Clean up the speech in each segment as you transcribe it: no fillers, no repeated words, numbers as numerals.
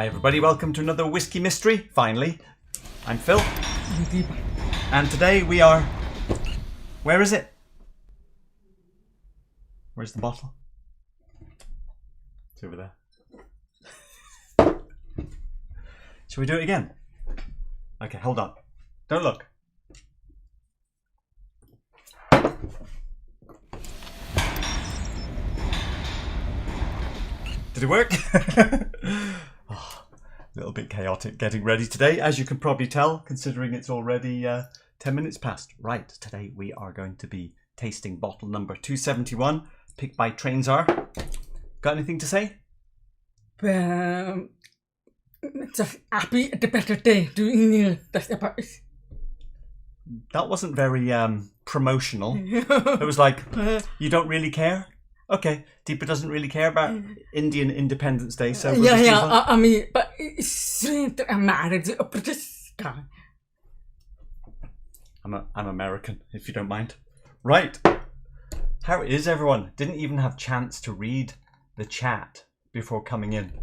Hi everybody, welcome to another Whiskey Mystery, finally. I'm Phil. And today we are... Where is it? Where's the bottle? It's over there. Shall we do it again? Okay, hold on. Don't look. Did it work? Oh, a little bit chaotic getting ready today, as you can probably tell, considering it's already 10 minutes past. Right, today we are going to be tasting bottle number 271, picked by Trainsar. Got anything to say? Just happy the better day doing it. That's about it. That wasn't very promotional. It was like, you don't really care? Okay, Deepa doesn't really care about Indian Independence Day, so we'll just use that. I mean, but it's I'm married to a British guy. I'm American, if you don't mind. Right. How is everyone? Didn't even have chance to read the chat before coming in,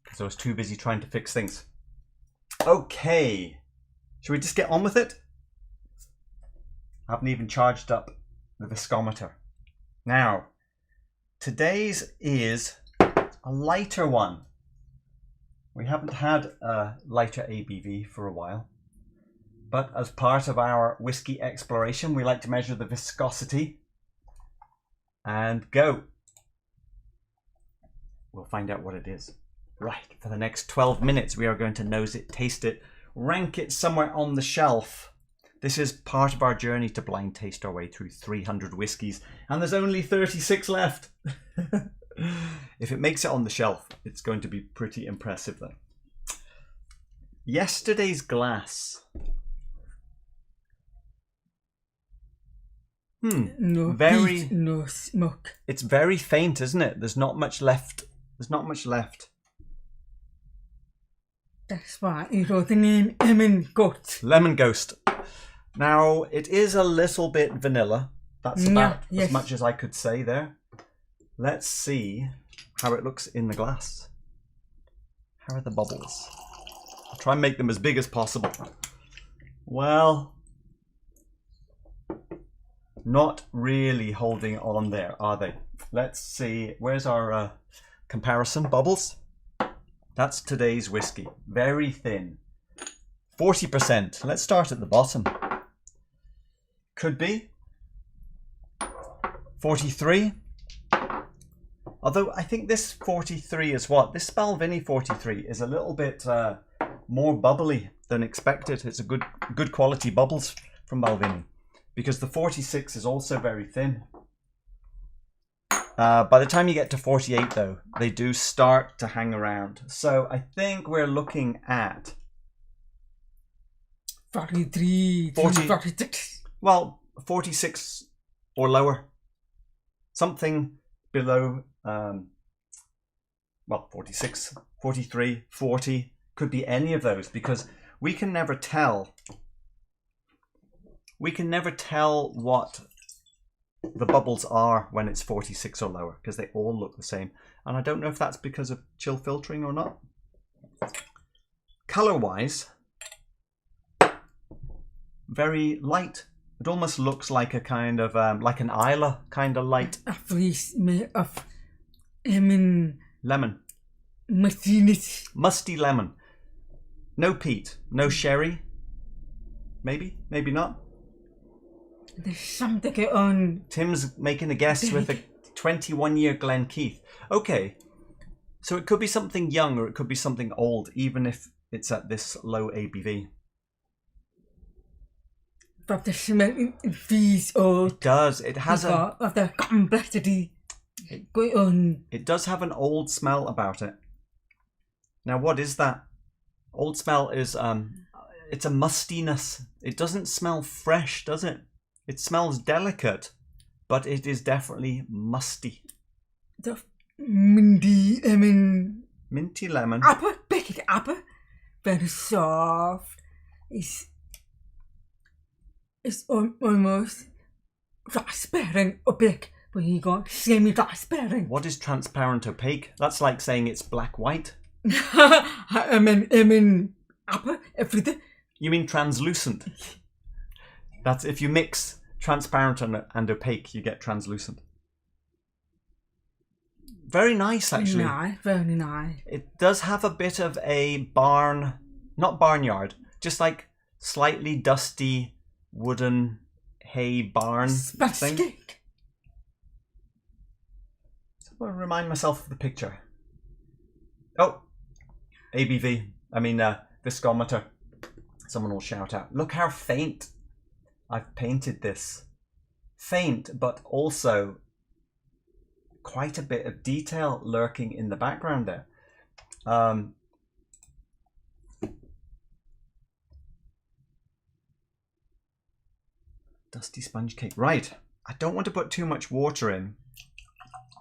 because I was too busy trying to fix things. Okay. Should we just get on with it? I haven't even charged up the viscometer. Now, today's is a lighter one. We haven't had a lighter ABV for a while, but as part of our whiskey exploration, we like to measure the viscosity and go. We'll find out what it is. Right, for the next 12 minutes, we are going to nose it, taste it, rank it somewhere on the shelf. This is part of our journey to blind taste our way through 300 whiskies, and there's only 36 left. If it makes it on the shelf, it's going to be pretty impressive then. Yesterday's glass. No very peat, no smoke. It's very faint, isn't it? There's not much left. There's not much left. That's why you wrote the name Lemon Goat. Lemon Ghost. Now, it is a little bit vanilla. That's about as much as I could say there. Let's see how it looks in the glass. How are the bubbles? I'll try and make them as big as possible. Well, not really holding on there, are they? Let's see. Where's our comparison? Bubbles? That's today's whiskey. Very thin. 40%. Let's start at the bottom. Could be 43. Although I think this 43 is what? This Balvenie 43 is a little bit more bubbly than expected. It's a good quality bubbles from Balvenie, because the 46 is also very thin. By the time you get to 48 though, they do start to hang around. So I think we're looking at 43, 46. Well, 46 or lower. Something below, well, 46, 43, 40. Could be any of those, because we can never tell. We can never tell what the bubbles are when it's 46 or lower, because they all look the same. And I don't know if that's because of chill filtering or not. Color-wise, very light. It almost looks like a kind of like an Isla kind of light. A fleece made of lemon. Musty lemon. No peat, no sherry. Maybe, maybe not. There's something on. Tim's making a guess with a 21-year Glen Keith. Okay, so it could be something young or it could be something old, even if it's at this low ABV. But the smell it feels old. It does. It has of the complexity going on. It does have an old smell about it. Now, what is that? Old smell is it's a mustiness. It doesn't smell fresh, does it? It smells delicate, but it is definitely musty. The minty lemon. Minty lemon. Apple, baked apple, very soft. It's almost transparent opaque, but you got semi-transparent. What is transparent opaque? That's like saying it's black-white. I mean, apple, everything. You mean translucent? That's if you mix transparent and opaque, you get translucent. Very nice, actually. Nice, very nice. It does have a bit of a barn, not barnyard, just like slightly dusty wooden hay barn thing. Cake. So I'll remind myself of the picture. Oh, ABV. I mean, viscometer. Someone will shout out. Look how faint I've painted this. Faint, but also quite a bit of detail lurking in the background there. Dusty sponge cake. Right. I don't want to put too much water in.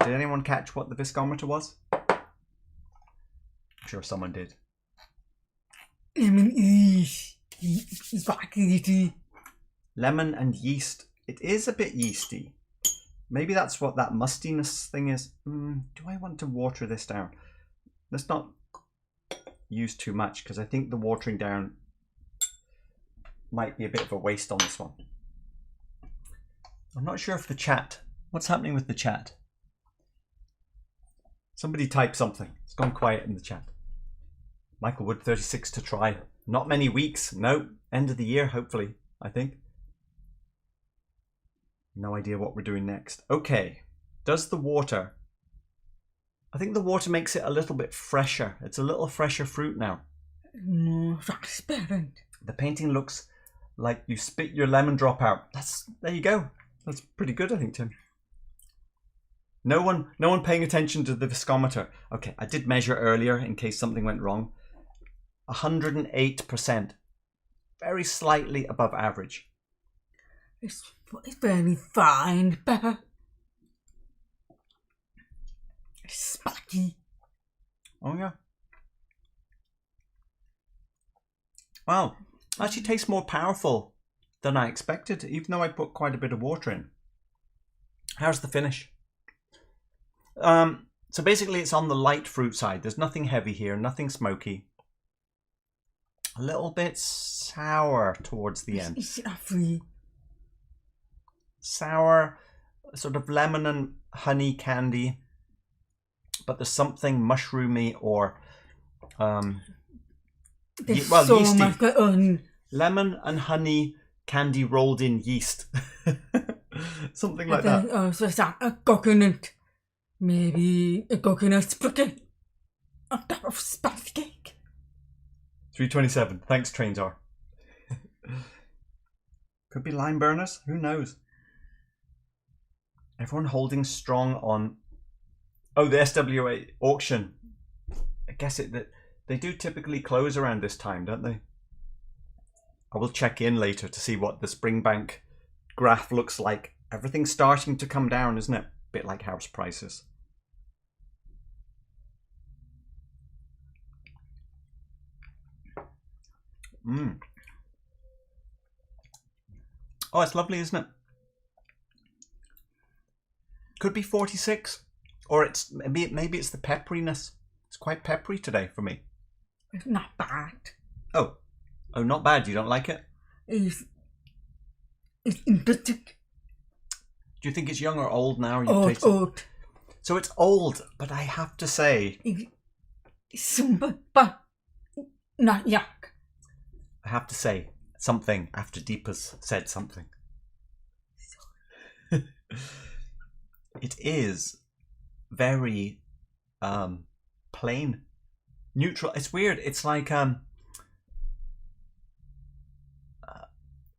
Did anyone catch what the viscometer was? I'm sure someone did. Lemon yeast. Lemon and yeast. It is a bit yeasty. Maybe that's what that mustiness thing is. Do I want to water this down? Let's not use too much because I think the watering down might be a bit of a waste on this one. I'm not sure if the chat... What's happening with the chat? Somebody type something. It's gone quiet in the chat. Michael Wood, 36 to try. Not many weeks. No. End of the year, hopefully, I think. No idea what we're doing next. Okay. Does the water... I think the water makes it a little bit fresher. It's a little fresher fruit now. More transparent. The painting looks like you spit your lemon drop out. There you go. That's pretty good, I think, Tim. No one paying attention to the viscometer. Okay, I did measure earlier in case something went wrong. 108%. Very slightly above average. It's very fine, pepper. Spiky. Oh, yeah. Wow. Actually tastes more powerful than I expected, even though I put quite a bit of water in. How's the finish? So basically it's on the light fruit side. There's nothing heavy here, nothing smoky. A little bit sour towards the end. It's lovely. Sour, sort of lemon and honey candy. But there's something mushroomy or yeasty. Lemon and honey candy rolled in yeast. Something like that. So it's like a coconut. Maybe a coconut sprinkle on top of spice cake. 327. Thanks, Trainzar. Could be lime burners. Who knows? Everyone holding strong on... Oh, the SWA auction. I guess they do typically close around this time, don't they? I will check in later to see what the Springbank graph looks like. Everything's starting to come down, isn't it? A bit like house prices. Oh, it's lovely, isn't it? Could be 46, or it's maybe it's the pepperiness. It's quite peppery today for me. It's not bad. Oh, not bad. You don't like it? It's interesting. Do you think it's young or old now? Old. So it's old, but I have to say, It's simple, but not young. I have to say something after Deepa's said something. It is very plain, neutral. It's weird. It's like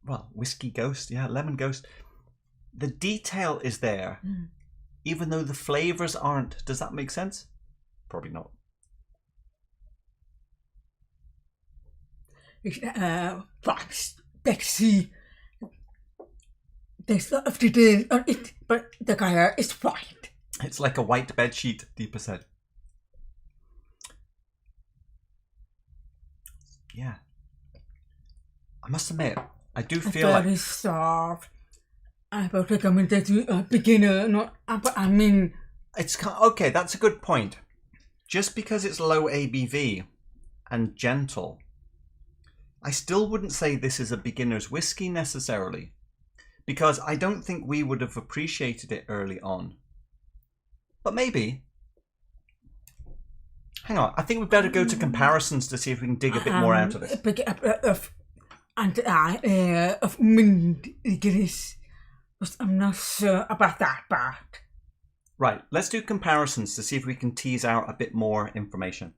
well, whiskey ghost, yeah, lemon ghost. The detail is there, even though the flavors aren't. Does that make sense? Probably not. It's Bexy. There's a lot of detail on it, but the color is white. It's like a white bedsheet, Deepa said. Yeah. I must admit, I do feel like... Very soft. I would recommend that to a beginner, not... I mean... It's okay, that's a good point. just because it's low ABV and gentle, I still wouldn't say this is a beginner's whiskey necessarily, because I don't think we would have appreciated it early on. But maybe. Hang on, I think we'd better go to comparisons to see if we can dig a bit more out of this. Of mint licorice, but I'm not sure about that part. Right, let's do comparisons to see if we can tease out a bit more information.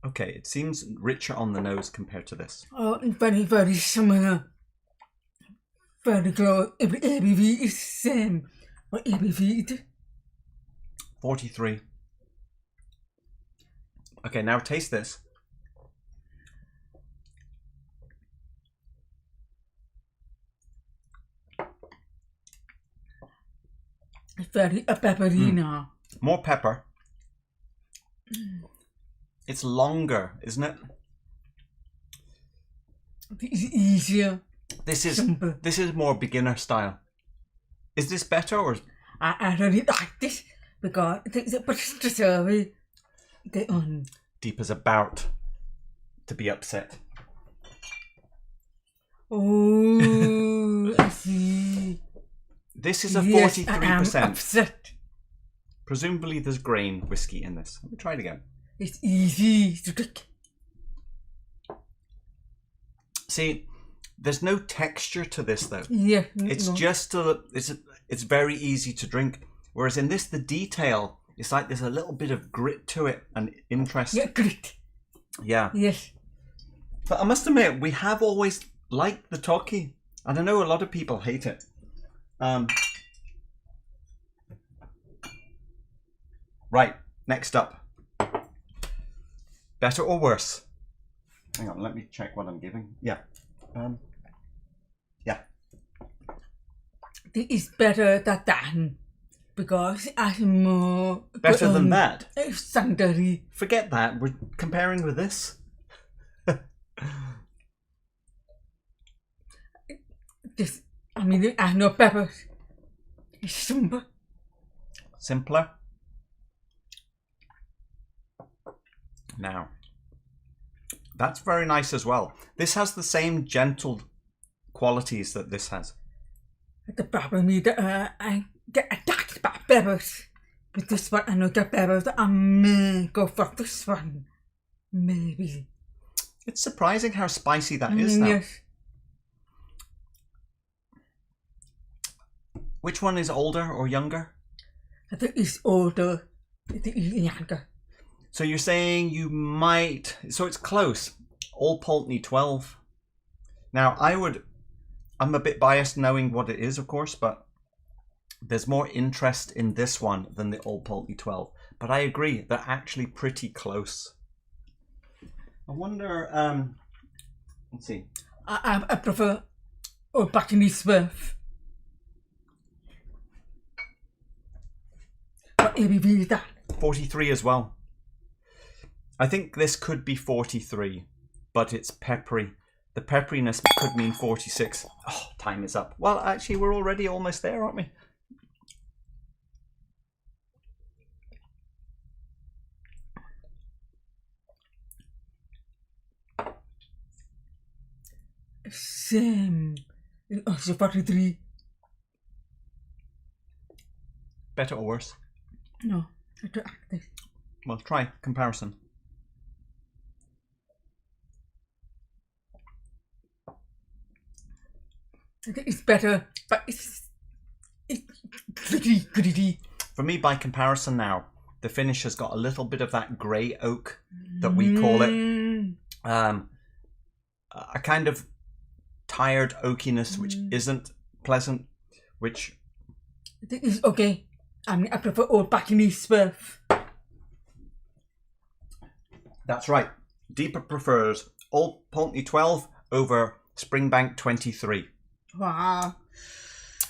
Okay, it seems richer on the nose compared to this. Oh, very, very similar. Very close. Every ABV is the same. What ABV is? 43. Okay, now taste this. It's very peppery now. More pepper. It's longer, isn't it? It's easier. This is simple. This is more beginner style. Is this better or? I really like this because it's a bit strawberry. Deepa's about to be upset. Oh, I see. This is a 43%. Yes, I am upset. Presumably there's grain whiskey in this. Let me try it again. It's easy to drink. See, there's no texture to this though. Yeah. It's just it's very easy to drink. Whereas in this, the detail, it's like there's a little bit of grit to it and interest. Yeah, grit. Yeah. Yes. But I must admit, we have always liked the Toki. And I know a lot of people hate it. Right, next up. Better or worse? Hang on, let me check what I'm giving. Yeah. Yeah. It is better than that because it's more... Better than that? Sandery. Forget that, we're comparing with this. This, I mean, it has no peppers. It's simple. Simpler? Now, that's very nice as well. This has the same gentle qualities that this has. The problem is that I get attacked by peppers. With this one, I know the peppers. I may go for this one. Maybe. It's surprising how spicy that is now. Yes. Which one is older or younger? I think it's older. I think it's younger. So you're saying you might... So it's close. Old Pulteney 12. Now, I'm a bit biased knowing what it is, of course, but there's more interest in this one than the Old Pulteney 12. But I agree, they're actually pretty close. I wonder... let's see. I prefer Old Pulteney 12. What ABV is that? 43 as well. I think this could be 43, but it's peppery. The pepperiness could mean 46. Oh, time is up. Well, actually, we're already almost there, aren't we? Same. Also 43. Better or worse? No, I don't like this. Well, try comparison. I think it's better, but it's gritty. For me, by comparison now, the finish has got a little bit of that grey oak that we call it. A kind of tired oakiness, which isn't pleasant, which... I think it's okay. I mean, I prefer Old Pulteney 12. That's right. Deepa prefers Old Pulteney 12 over Springbank 23. Wow.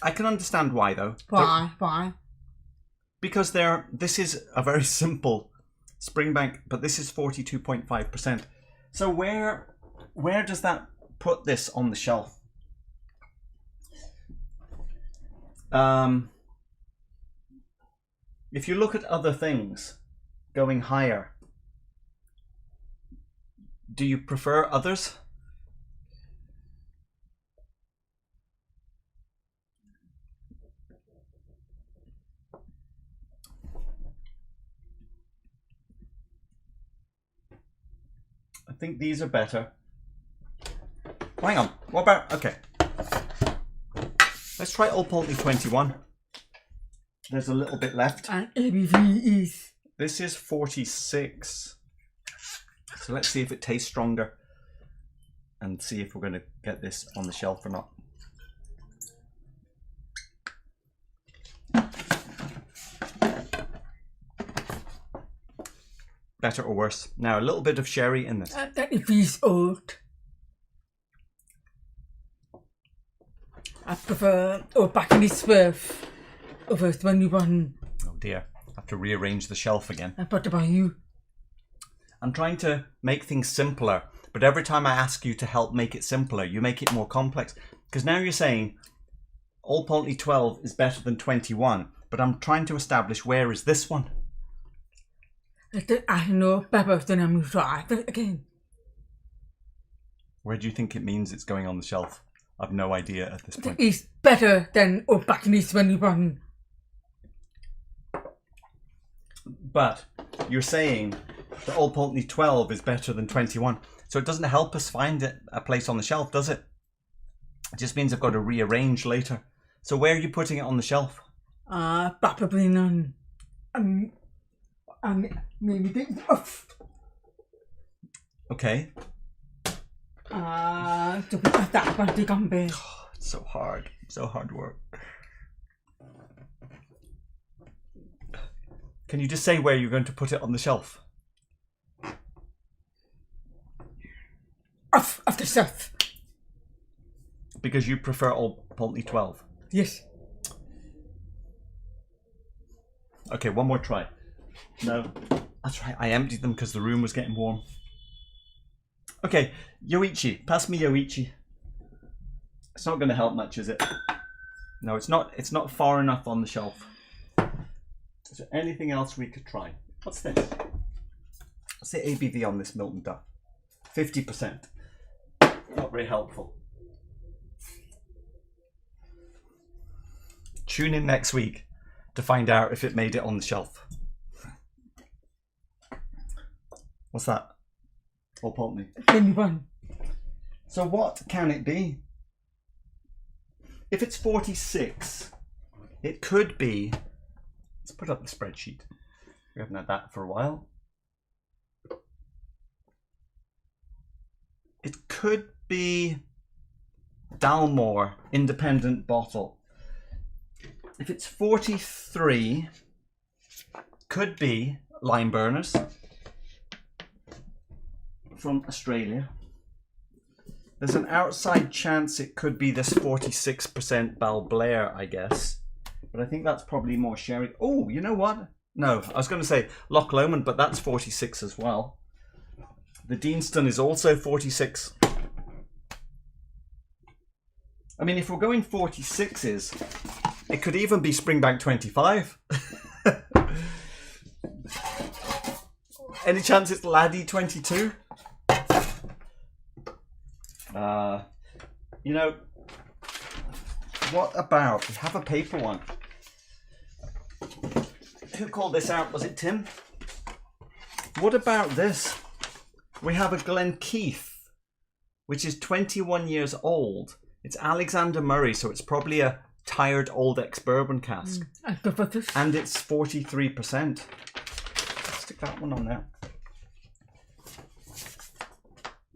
I can understand why, though. Why? Because this is a very simple Springbank, but this is 42.5%. So where does that put this on the shelf? If you look at other things, going higher. Do you prefer others? I think these are better. Oh, hang on. What about... Okay. Let's try Old Pulteney 21. There's a little bit left. And ABV is... This is 46. So let's see if it tastes stronger. And see if we're going to get this on the shelf or not. Better or worse? Now, a little bit of sherry in this. That is old. I prefer Old Pulteney Swerve over 21. Oh dear, I have to rearrange the shelf again. What about you? I'm trying to make things simpler, but every time I ask you to help make it simpler, you make it more complex. Because now you're saying Old Pulteney 12 is better than 21, but I'm trying to establish where is this one? I know better than I'm trying again. Where do you think it means it's going on the shelf? I've no idea at this point. It's better than Old Pulteney 21. But you're saying that Old Pulteney 12 is better than 21. So it doesn't help us find a place on the shelf, does it? It just means I've got to rearrange later. So where are you putting it on the shelf? Probably none. Maybe Okay. to put that one to come back. It's so hard. So hard work. Can you just say where you're going to put it on the shelf? Off the shelf. Because you prefer Old Pulteney 12. Yes. Okay, one more try. No. That's right, I emptied them because the room was getting warm. Okay, Yoichi. Pass me Yoichi. It's not going to help much, is it? No, it's not. It's not far enough on the shelf. Is there anything else we could try? What's this? What's the ABV on this Milton Duff? 50%. Not very helpful. Tune in next week to find out if it made it on the shelf. What's that? Old Pulteney. 21. So what can it be? If it's 46, it could be... Let's put up the spreadsheet. We haven't had that for a while. It could be Dalmore Independent Bottle. If it's 43, could be Lime Burners from Australia. There's an outside chance it could be this 46% Balblair, I guess. But I think that's probably more sherry. Oh, you know what? No, I was going to say Loch Lomond, but that's 46 as well. The Deanston is also 46. I mean, if we're going 46s, it could even be Springbank 25. Any chance it's Laddie 22? You know, what about, we have a paper one. Who called this out? Was it Tim? What about this? We have a Glen Keith, which is 21 years old. It's Alexander Murray, so it's probably a tired old ex-bourbon cask. And it's 43%. Stick that one on there.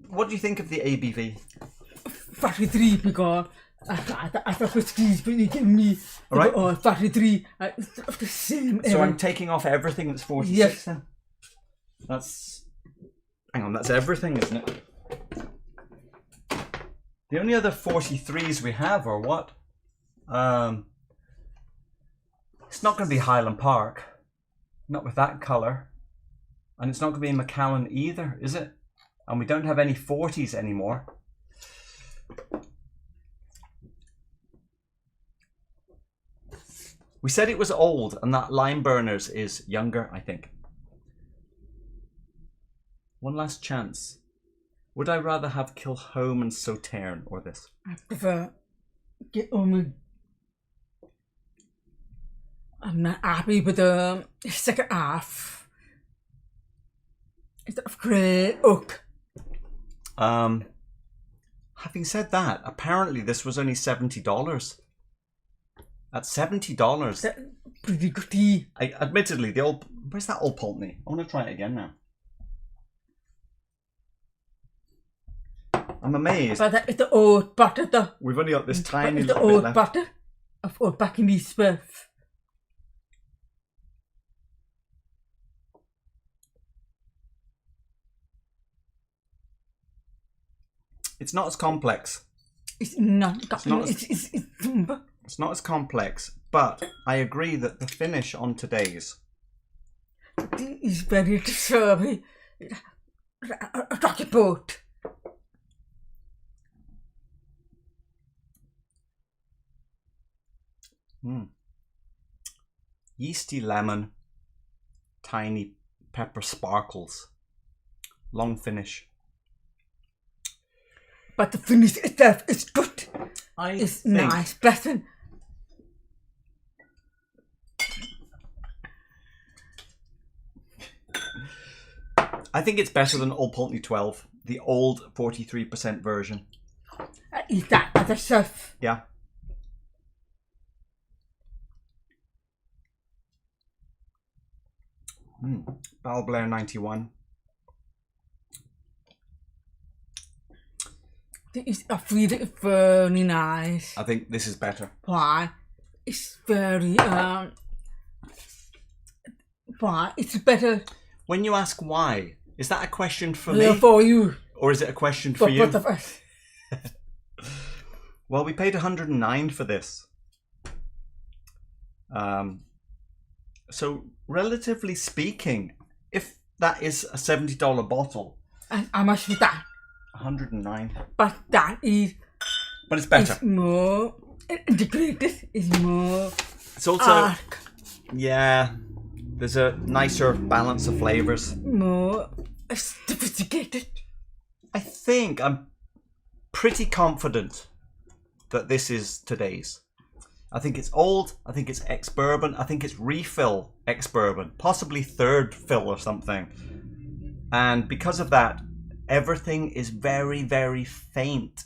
What do you think of the ABV? 43 because I thought whiskey's been getting me. All right. 43. The same. So I'm taking off everything that's 46 yes. then? That's... Hang on, that's everything, isn't it? The only other 43s we have are what? It's not going to be Highland Park. Not with that colour. And it's not going to be Macallan either, is it? And we don't have any 40s anymore. We said it was old and that Lime Burners is younger, I think. One last chance. Would I rather have Kilhome and Sauterne or this? I prefer get on. I'm not happy with the second half. It's of grey oak. Having said that, apparently this was only $70. At $70. That's pretty good tea. Admittedly, the old... Where's that old Pulteney? I want to try it again now. I'm amazed. But that is the old butter, though. We've only got this tiny the little bit old left. butter of old back in Eastworth. It's not as complex. It's not. It's not as- It's It's not as complex, but I agree that the finish on today's... It's very disturbing. A rocket boat. Yeasty lemon, tiny pepper sparkles, long finish. But the finish itself is good. It's Nice, pleasant. I think it's better than Old Pulteney 12, the old 43% version. I eat that as a chef. Yeah. Balblair 91. It's really very nice. I think this is better. Why? It's very why? It's better. When you ask why, is that a question for me? For you. Or is it a question for you? Both of us. Well, we paid $109 for this. So, relatively speaking, if that is a $70 bottle, And how much was that? $109. But that is. But it's better. It's more integrated. It's more. It's also, arc, yeah, there's a nicer balance of flavors. more sophisticated. I think I'm pretty confident that this is today's. I think it's old. I think it's ex-bourbon. I think it's refill ex-bourbon, possibly third fill or something. And because of that, everything is very, very faint.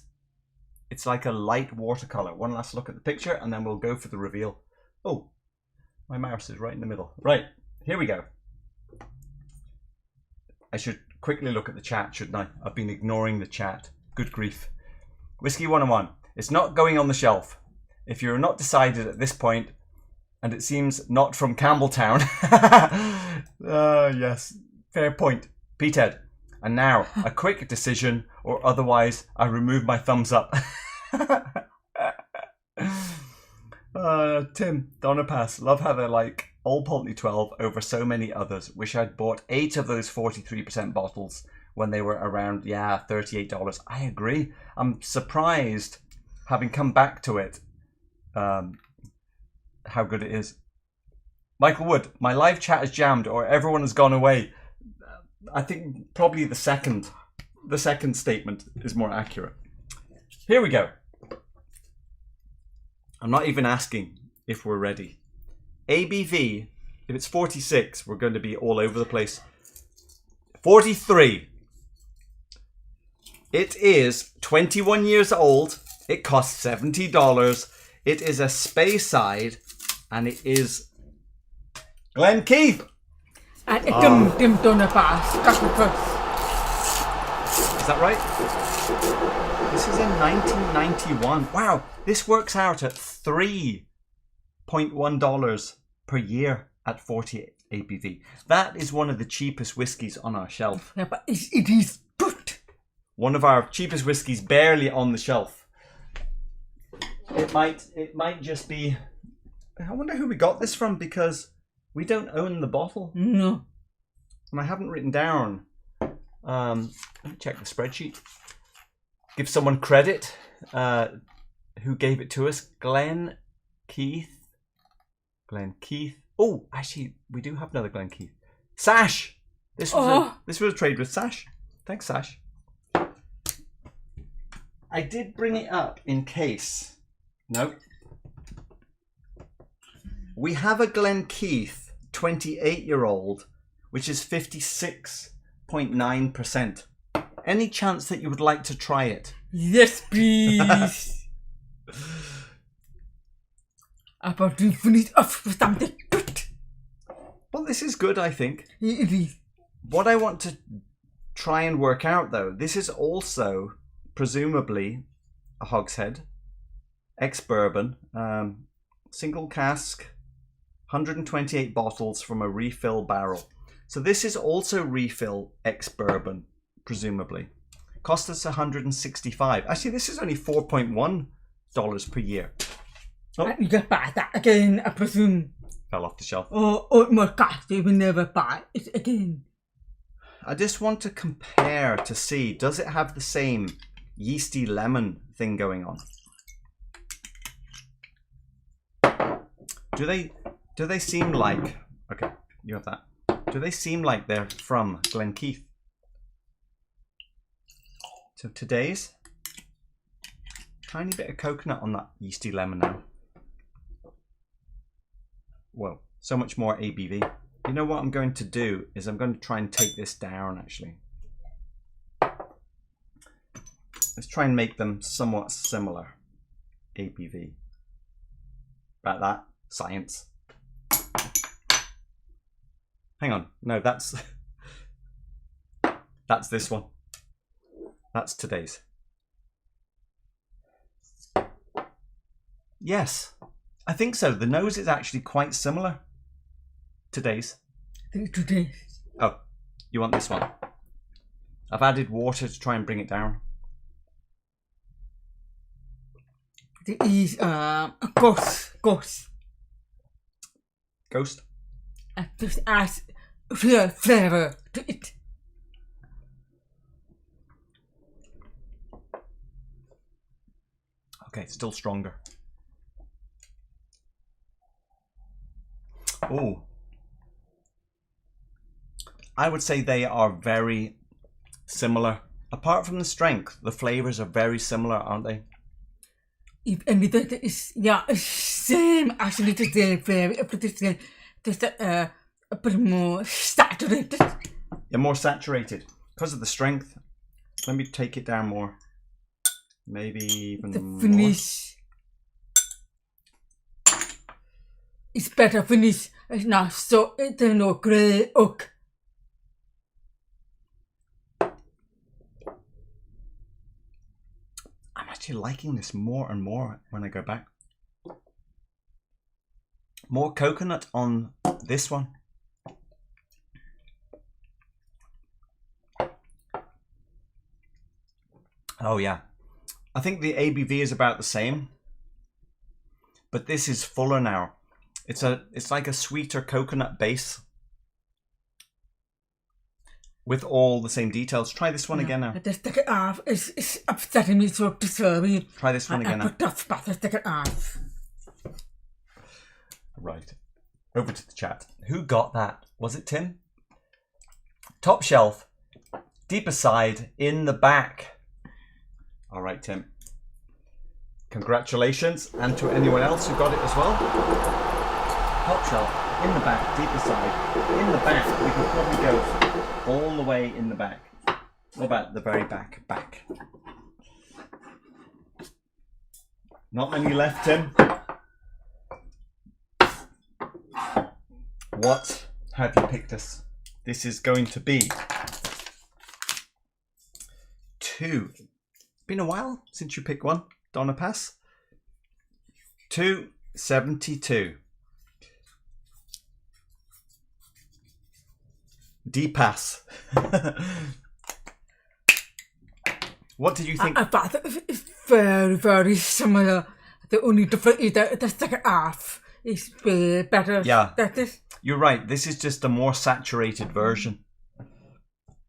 It's like a light watercolor. One last look at the picture and then we'll go for the reveal. Oh, my mouse is right in the middle. Right, here we go. I should quickly look at the chat, shouldn't I? I've been ignoring the chat. Good grief. Whiskey 101. It's not going on the shelf. If you're not decided at this point, and it seems not from Campbelltown. Yes, fair point. Petehead. And now, a quick decision, or otherwise I remove my thumbs up. Tim, Donna Pass. Love how they're like Old Pulteney 12 over so many others. Wish I'd bought 8 of those 43% bottles when they were around, $38. I agree. I'm surprised, having come back to it, how good it is. Michael Wood, my live chat is jammed or everyone has gone away. I think probably the second statement is more accurate. Here we go. I'm not even asking if we're ready. ABV, if it's 46, we're going to be all over the place. 43. It is 21 years old. It costs $70. It is a Speyside, and it is Glen Keith. And Tim Donna Pass. Is that right? This is in 1991. Wow, this works out at $3.1 per year at 40 ABV. That is one of the cheapest whiskies on our shelf. Yeah, but it is good. One of our cheapest whiskies barely on the shelf. It might just be... I wonder who we got this from, because we don't own the bottle. No. And I haven't written down. Let me check the spreadsheet. Give someone credit. Who gave it to us? Glen Keith. Glen Keith. Oh, actually, we do have another Glen Keith. Sash! This was a trade with Sash. Thanks, Sash. I did bring it up in case. Nope. We have a Glen 28-year-old, which is 56.9%. Any chance that you would like to try it? Yes, please. About to finish off with something good. Well, this is good, I think. It is. What I want to try and work out, though, this is also presumably a hogshead, ex-bourbon, single cask, 128 bottles from a refill barrel. So this is also refill ex-bourbon, presumably. Cost us $165. Actually, this is only $4.1 per year. Oh. You can buy that again, I presume. Fell off the shelf. Or more cash, they will never buy it again. I just want to compare to see, does it have the same yeasty lemon thing going on? Do they seem like, okay, you have that. Do they seem like they're from Glenkeith? So today's, tiny bit of coconut on that yeasty lemon now. Whoa, so much more ABV. You know what I'm going to do is I'm going to try and take this down actually. Let's try and make them somewhat similar. ABV. About that. Science. Hang on. No, that's this one. That's today's. Yes. I think so. The nose is actually quite similar. Today's. Today's. Oh, you want this one? I've added water to try and bring it down. There is a ghost. Ghost? Just adds real flavour to it. Okay, still stronger. Oh. I would say they are very similar. Apart from the strength, the flavours are very similar, aren't they? If anything, it's same actually the same flavour, but it's just a bit more saturated. They're more saturated because of the strength. Let me take it down more. Maybe even the more. finish. It's better finish. It's not so it's no grey oak. I'm actually liking this more and more when I go back. More coconut on this one. Oh yeah. I think the ABV is about the same. But this is fuller now. It's like a sweeter coconut base. With all the same details. Try this one again now. Just take it off. It's upsetting me so disturbing. Try this one again now. Just take it off. Right. Over to the chat. Who got that? Was it Tim? Top shelf. Deeper side. In the back. All right, Tim. Congratulations. And to anyone else who got it as well. Top shelf. In the back. Deeper side. In the back. We can probably go all the way in the back. What about the very back? Not many left, Tim. What have you picked us? This is going to be 2. Been a while since you picked one, Donna Pass. 272. D-Pass. What did you think? I thought it's very, very similar. The only difference is that the second half is better. Yeah, that is. You're right. This is just a more saturated version.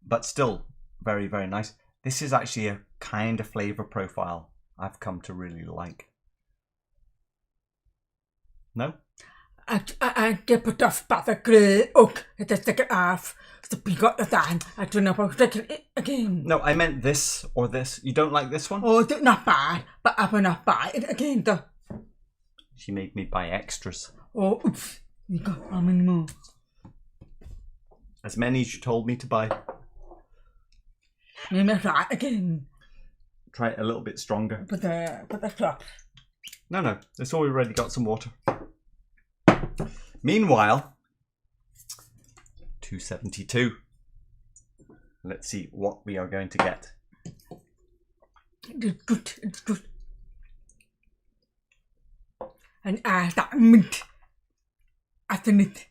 But still very, very nice. This is actually a kind of flavour profile I've come to really like. No? I get put off by the grey oak. I just take it off. The big got the dan. I don't know about taking it again. No, I meant this or this. You don't like this one? Oh, not bad, but I will not buy it again though. She made me buy extras. Oh, oops. You got how many more? As many as you told me to buy. Let me try it again. Try it a little bit stronger. Put the top. No, it's already got some water. Meanwhile, 272. Let's see what we are going to get. It's good, it's good. And that mint. After it.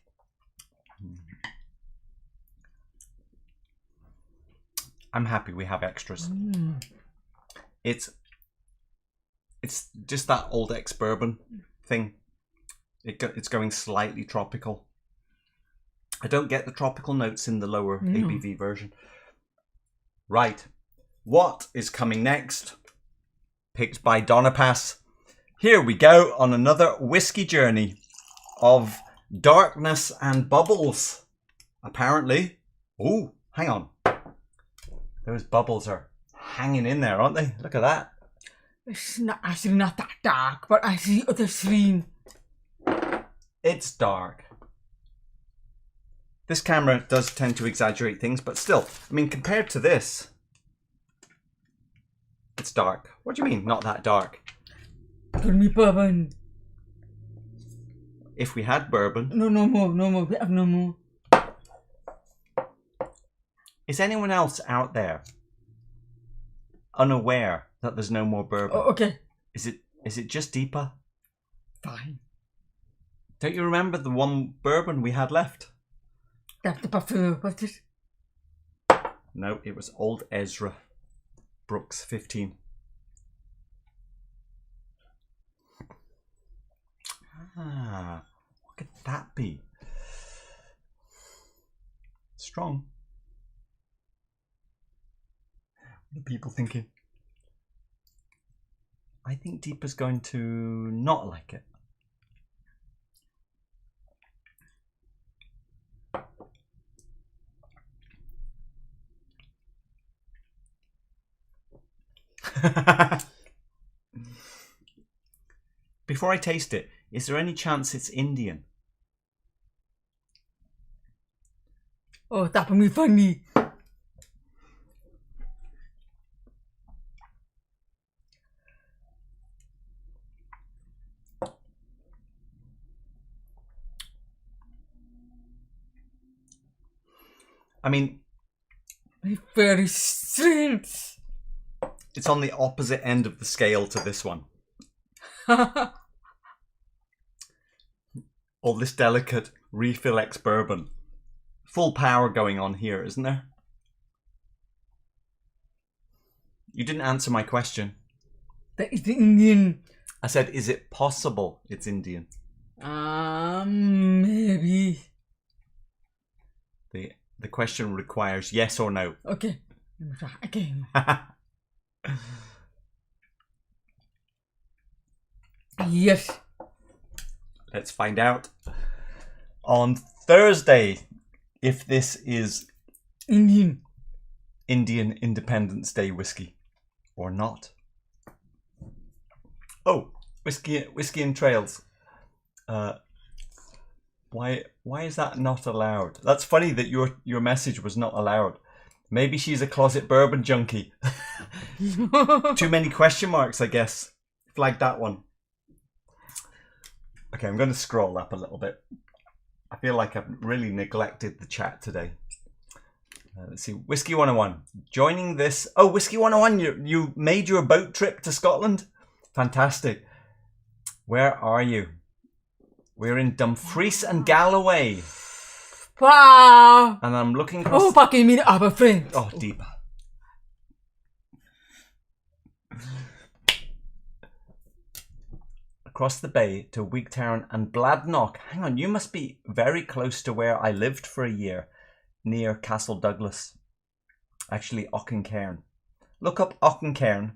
I'm happy we have extras. It's just that old ex-bourbon thing. It's going slightly tropical. I don't get the tropical notes in the lower ABV version. Right. What is coming next? Picked by Donapass. Here we go on another whiskey journey of darkness and bubbles. Apparently. Oh, hang on. Those bubbles are hanging in there, aren't they? Look at that. It's not actually not that dark, but I see other screen. It's dark. This camera does tend to exaggerate things, but still, I mean, compared to this, it's dark. What do you mean, not that dark? Give me bourbon. If we had bourbon... No more. We have no more. Is anyone else out there unaware that there's no more bourbon? Oh, okay. Is it just deeper? Fine. Don't you remember the one bourbon we had left? That's the buffalo, what's it? No, it was Old Ezra. Brooks 15. Ah, what could that be? Strong. What are people thinking? I think Deepa's going to not like it. Before I taste it, is there any chance it's Indian? Oh, that would be funny. I mean, very strange. It's on the opposite end of the scale to this one. All this delicate refill ex-bourbon. Full power going on here, isn't there? You didn't answer my question. That is Indian. I said, is it possible it's Indian? Maybe. The question requires yes or no. Okay. Again. Yes. Let's find out on Thursday if this is Indian Independence Day whiskey or not. Oh, whiskey and trails. Why is that not allowed? That's funny that your message was not allowed. Maybe she's a closet bourbon junkie. Too many question marks, I guess. Flag that one. Okay, I'm going to scroll up a little bit. I feel like I've really neglected the chat today. Let's see. Whiskey 101. Joining this... Oh, Whiskey 101, you made your boat trip to Scotland? Fantastic. Where are you? We're in Dumfries and Galloway. Wow. And I'm looking across... Oh, fucking mean our friend. Oh, deeper. Across the bay to Wigtown and Bladnoch. Hang on, you must be very close to where I lived for a year, near Castle Douglas. Actually, Auchencairn. Look up Auchencairn,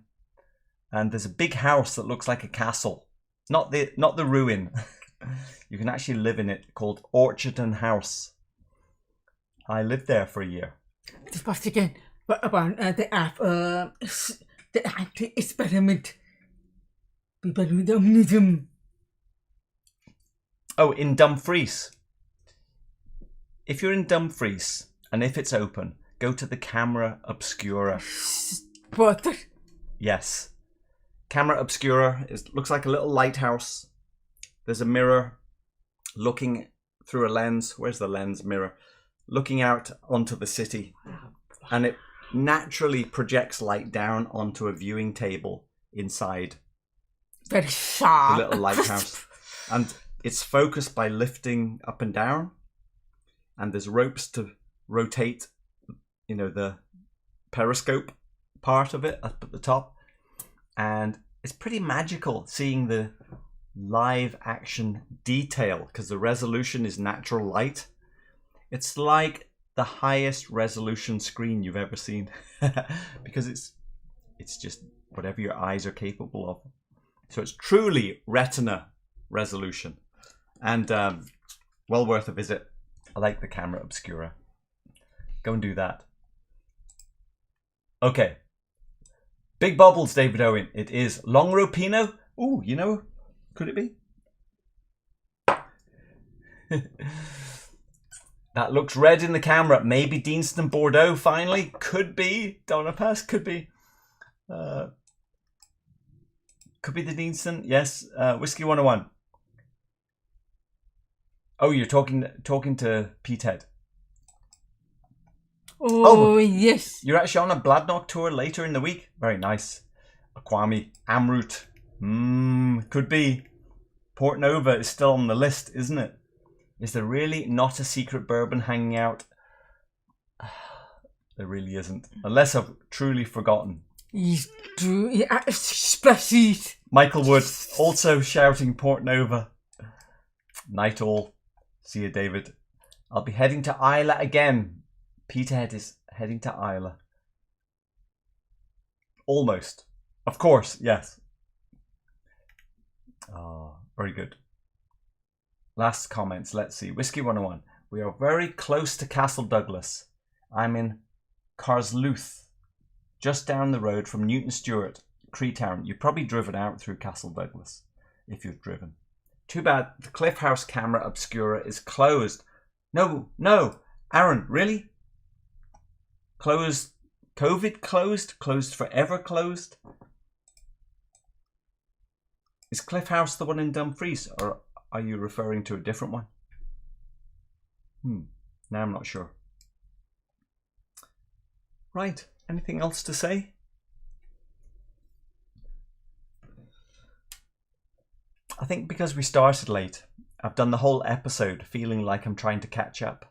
and there's a big house that looks like a castle. Not the ruin. You can actually live in it, called Orchardton House. I lived there for a year. This was again about the experiment. People with the museum. Oh, in Dumfries. If you're in Dumfries and if it's open, go to the Camera Obscura. What? Yes. Camera Obscura looks like a little lighthouse. There's a mirror looking through a lens. Where's the lens mirror? Looking out onto the city. And it naturally projects light down onto a viewing table inside Very sharp. the little lighthouse. And it's focused by lifting up and down. And there's ropes to rotate, the periscope part of it up at the top. And it's pretty magical seeing the live action detail because the resolution is natural light. It's like the highest resolution screen you've ever seen because it's just whatever your eyes are capable of. So it's truly retina resolution and well worth a visit. I like the Camera Obscura. Go and do that. Okay. Big bubbles, David Owen. It is Longrow Pinot. Ooh, could it be? That looks red in the camera. Maybe Deanston Bordeaux finally. Could be. Donna Pass. Could be. Could be the Deanston. Yes. Whisky 101. Oh, you're talking to Petehead. Oh, yes. You're actually on a Bladnoch tour later in the week. Very nice. Aquami, Amrut. Could be. Port Nova is still on the list, isn't it? Is there really not a secret bourbon hanging out? There really isn't. Unless I've truly forgotten. Michael Wood also shouting Port Nova. Night all. See you, David. I'll be heading to Isla again. Peterhead is heading to Isla. Almost. Of course, yes. Oh, very good. Last comments, let's see. Whisky 101. We are very close to Castle Douglas. I'm in Carsluth, just down the road from Newton Stewart, Creetown. You've probably driven out through Castle Douglas, if you've driven. Too bad the Cliff House Camera Obscura is closed. No, Aaron, really? Closed? COVID closed? Closed forever closed? Is Cliff House the one in Dumfries, or are you referring to a different one? Now I'm not sure. Right, anything else to say? I think because we started late, I've done the whole episode feeling like I'm trying to catch up.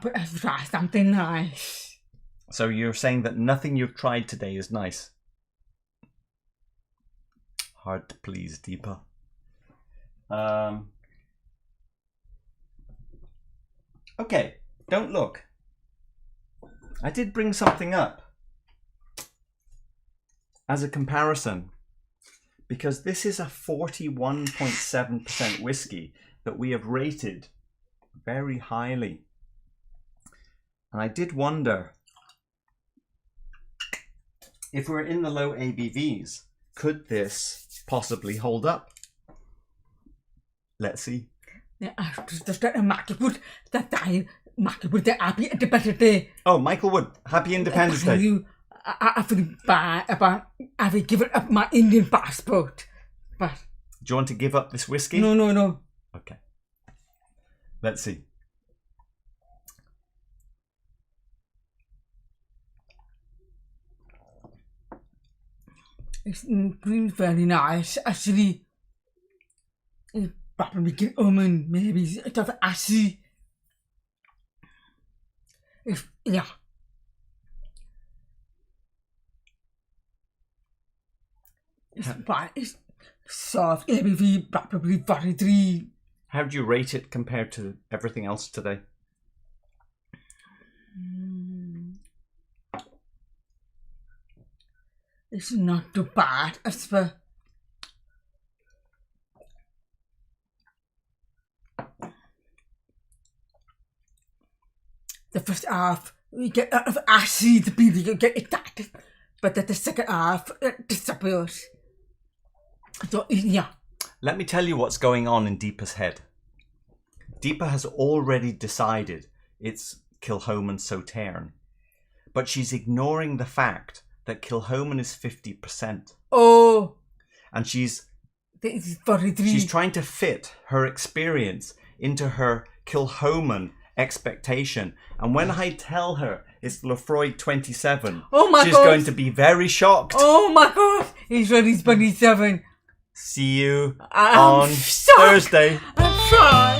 But I've tried something nice. So you're saying that nothing you've tried today is nice? Hard to please, Deepa. Okay, don't look. I did bring something up as a comparison because this is a 41.7% whiskey that we have rated very highly. And I did wonder if we're in the low ABVs, could this possibly hold up? Let's see. Oh, Michael Wood, happy Independence Day. I feel bad about having given up my Indian passport. But do you want to give up this whiskey? No. Okay. Let's see. It's very nice. Actually, it's probably get almond, maybe it's of acid. Yeah. It's soft, ABV, probably 43. How do you rate it compared to everything else today? It's not too bad as for the first half, you get acid, baby, you get attacked. But then the second half, it disappears. So, yeah. Let me tell you what's going on in Deepa's head. Deepa has already decided it's Kilhoman Sauterne. But she's ignoring the fact that Kilhoman is 50%. Oh. And she's 43. She's trying to fit her experience into her Kilhoman expectation. And when I tell her it's Laphroaig 27, she's going to be very shocked. Oh my god, he's ready 27. See you on Thursday. I'm shy.